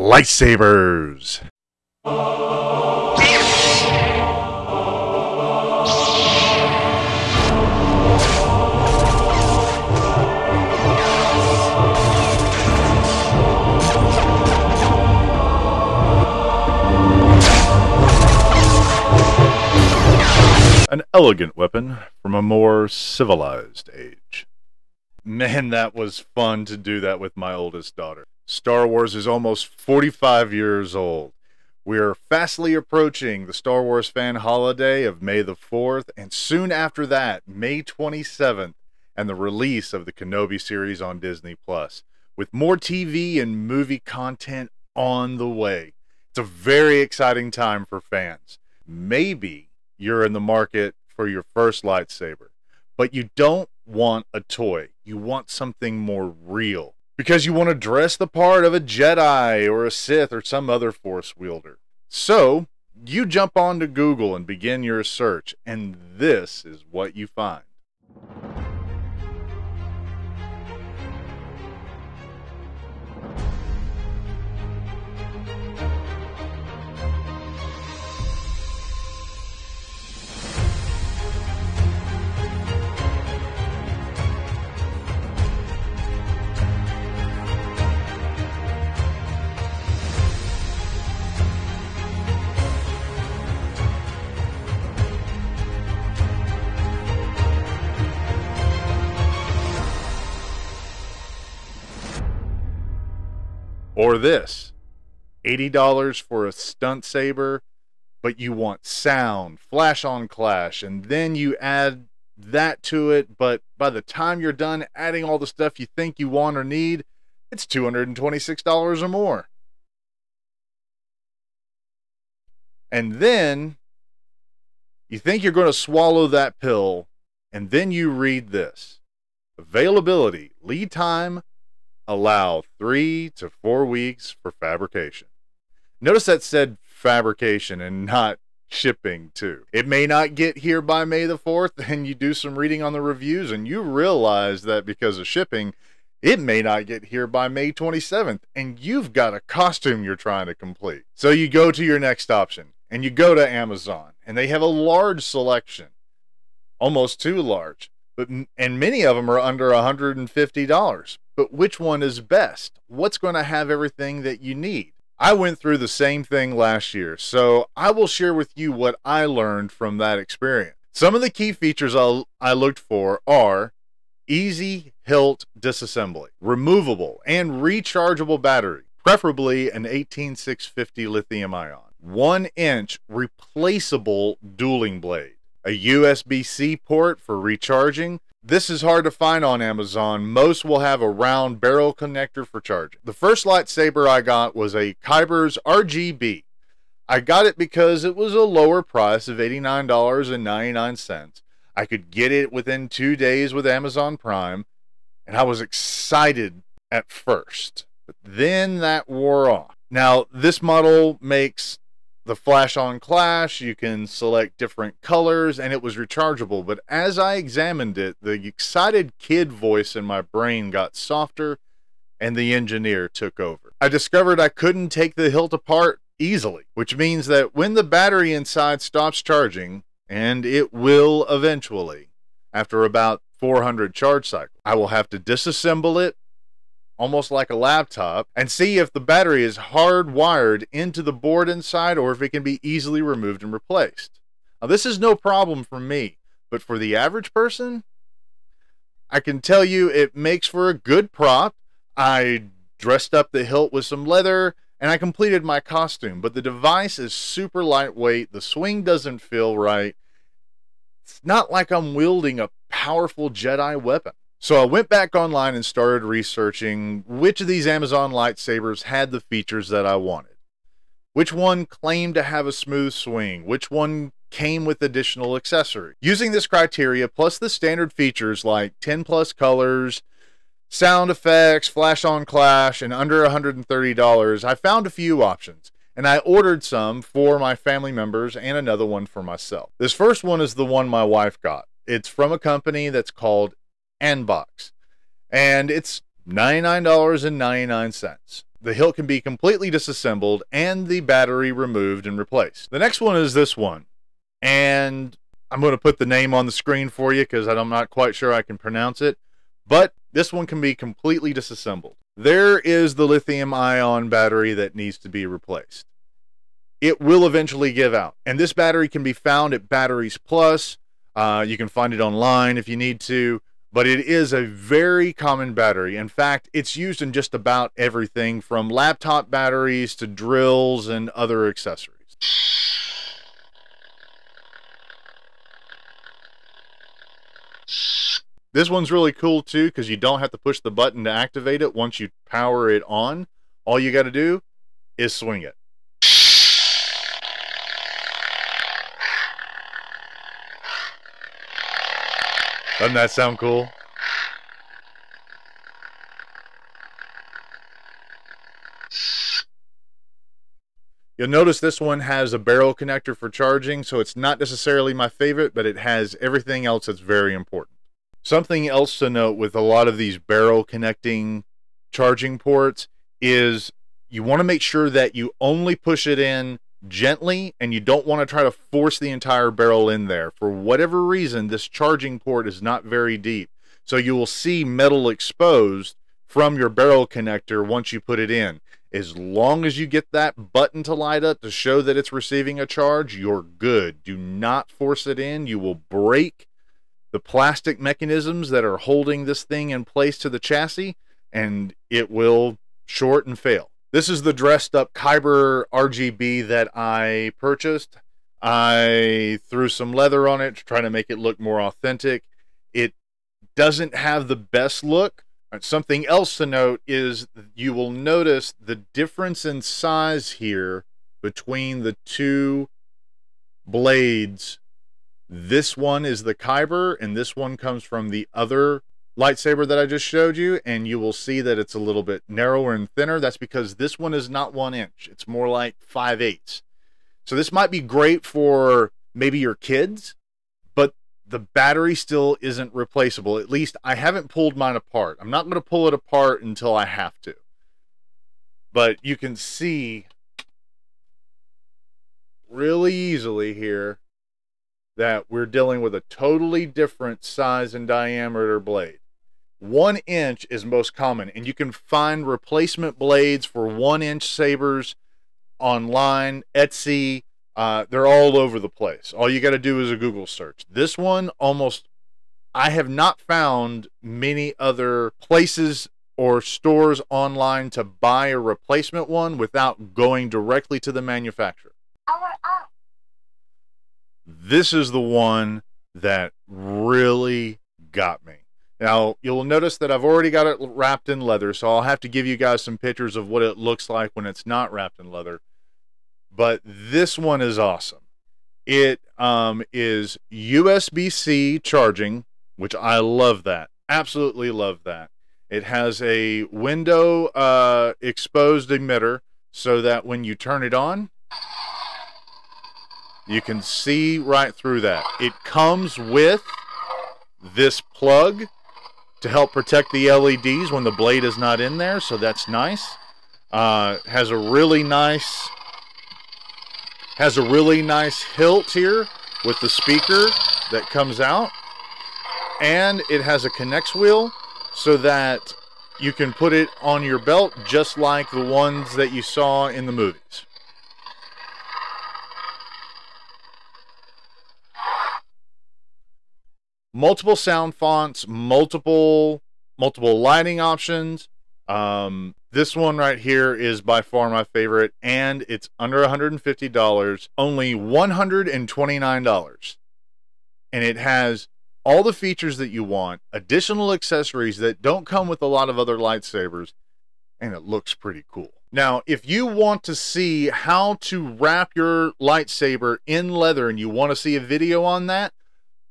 lightsabers. An elegant weapon from a more civilized age. Man, that was fun to do that with my oldest daughter. Star Wars is almost 45 years old. We are fastly approaching the Star Wars fan holiday of May the 4th, and soon after that, May 27th, and the release of the Kenobi series on Disney+, with more TV and movie content on the way. It's a very exciting time for fans. Maybe you're in the market for your first lightsaber, but you don't want a toy. You want something more real, because you want to dress the part of a Jedi or a Sith or some other Force wielder. So you jump onto Google and begin your search, and this is what you find. Or this, $80 for a stunt saber, but you want sound, flash on clash, and then you add that to it, but by the time you're done adding all the stuff you think you want or need, it's $226 or more. And then you think you're going to swallow that pill, and then you read this. Availability, lead time, allow 3 to 4 weeks for fabrication. Notice that said fabrication and not shipping too. It may not get here by May the 4th, and you do some reading on the reviews and you realize that because of shipping, it may not get here by May 27th, and you've got a costume you're trying to complete. So you go to your next option, and you go to Amazon, and they have a large selection, almost too large, and many of them are under $150. But which one is best? What's going to have everything that you need? I went through the same thing last year, so I will share with you what I learned from that experience. Some of the key features I looked for are easy hilt disassembly, removable and rechargeable battery, preferably an 18650 lithium ion, 1-inch replaceable dueling blade, a USB-C port for recharging. This is hard to find on Amazon. Most will have a round barrel connector for charging. The first lightsaber I got was a KYBERS RGB. I got it because it was a lower price of $89.99. I could get it within 2 days with Amazon Prime, and I was excited at first. But then that wore off. Now, this model makes the flash on clash, you can select different colors, and it was rechargeable. But as I examined it, the excited kid voice in my brain got softer, and the engineer took over. I discovered I couldn't take the hilt apart easily, which means that when the battery inside stops charging, and it will eventually, after about 400 charge cycles, I will have to disassemble it, almost like a laptop, and see if the battery is hardwired into the board inside or if it can be easily removed and replaced. Now, this is no problem for me, but for the average person, I can tell you it makes for a good prop. I dressed up the hilt with some leather, and I completed my costume, but the device is super lightweight. The swing doesn't feel right. It's not like I'm wielding a powerful Jedi weapon. So I went back online and started researching which of these Amazon lightsabers had the features that I wanted. Which one claimed to have a smooth swing? Which one came with additional accessories? Using this criteria, plus the standard features like 10 plus colors, sound effects, flash on clash, and under $130, I found a few options. And I ordered some for my family members and another one for myself. This first one is the one my wife got. It's from a company that's called ANBOX, and it's $99.99. the hilt can be completely disassembled and the battery removed and replaced. The next one is this one, and I'm going to put the name on the screen for you because I'm not quite sure I can pronounce it, but this one can be completely disassembled. There is the lithium-ion battery that needs to be replaced. It will eventually give out, and this battery can be found at Batteries Plus. You can find it online if you need to, but it is a very common battery. In fact, it's used in just about everything from laptop batteries to drills and other accessories. This one's really cool too because you don't have to push the button to activate it once you power it on. All you got to do is swing it. Doesn't that sound cool? You'll notice this one has a barrel connector for charging, so it's not necessarily my favorite, but it has everything else that's very important. Something else to note with a lot of these barrel connecting charging ports is you want to make sure that you only push it in gently, and you don't want to try to force the entire barrel in there. For whatever reason, this charging port is not very deep, so you will see metal exposed from your barrel connector once you put it in. As long as you get that button to light up to show that it's receiving a charge, you're good. Do not force it in. You will break the plastic mechanisms that are holding this thing in place to the chassis, and it will short and fail. This is the dressed up KYBERS RGB that I purchased. I threw some leather on it to try to make it look more authentic. It doesn't have the best look. Something else to note is you will notice the difference in size here between the two blades. This one is the KYBERS, and this one comes from the other lightsaber that I just showed you, and you will see that it's a little bit narrower and thinner. That's because this one is not 1 inch. It's more like 5/8. So this might be great for maybe your kids, but the battery still isn't replaceable. At least I haven't pulled mine apart. I'm not going to pull it apart until I have to. But you can see really easily here that we're dealing with a totally different size and diameter blade. 1 inch is most common, and you can find replacement blades for 1 inch sabers online, Etsy. They're all over the place. All you got to do is a Google search. This one, I have not found many other places or stores online to buy a replacement one without going directly to the manufacturer. This is the one that really got me. Now, you'll notice that I've already got it wrapped in leather, so I'll have to give you guys some pictures of what it looks like when it's not wrapped in leather. But this one is awesome. It is USB-C charging, which I love that. Absolutely love that. It has a window exposed emitter so that when you turn it on, you can see right through that. It comes with this plug to help protect the LEDs when the blade is not in there, so that's nice. Has a really nice hilt here with the speaker that comes out, and it has a connects wheel so that you can put it on your belt just like the ones that you saw in the movies. Multiple sound fonts, multiple lighting options. This one right here is by far my favorite, and it's under $150, only $129. And it has all the features that you want, additional accessories that don't come with a lot of other lightsabers, and it looks pretty cool. Now, if you want to see how to wrap your lightsaber in leather and you want to see a video on that,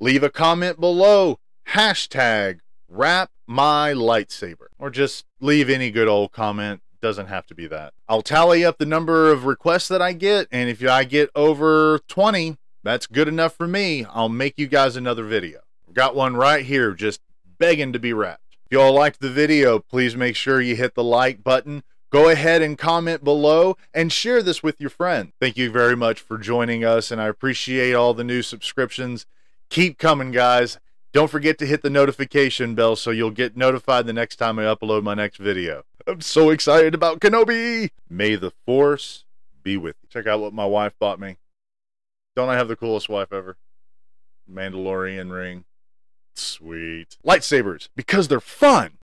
leave a comment below, #WrapMyLightsaber, or just leave any good old comment. Doesn't have to be that. I'll tally up the number of requests that I get, and if I get over 20, that's good enough for me. I'll make you guys another video. I've got one right here just begging to be wrapped. If you all liked the video, please make sure you hit the like button. Go ahead and comment below and share this with your friends. Thank you very much for joining us, and I appreciate all the new subscriptions. Keep coming, guys. Don't forget to hit the notification bell so you'll get notified the next time I upload my next video. I'm so excited about Kenobi! May the Force be with you. Check out what my wife bought me. Don't I have the coolest wife ever? Mandalorian ring. Sweet. Lightsabers, because they're fun.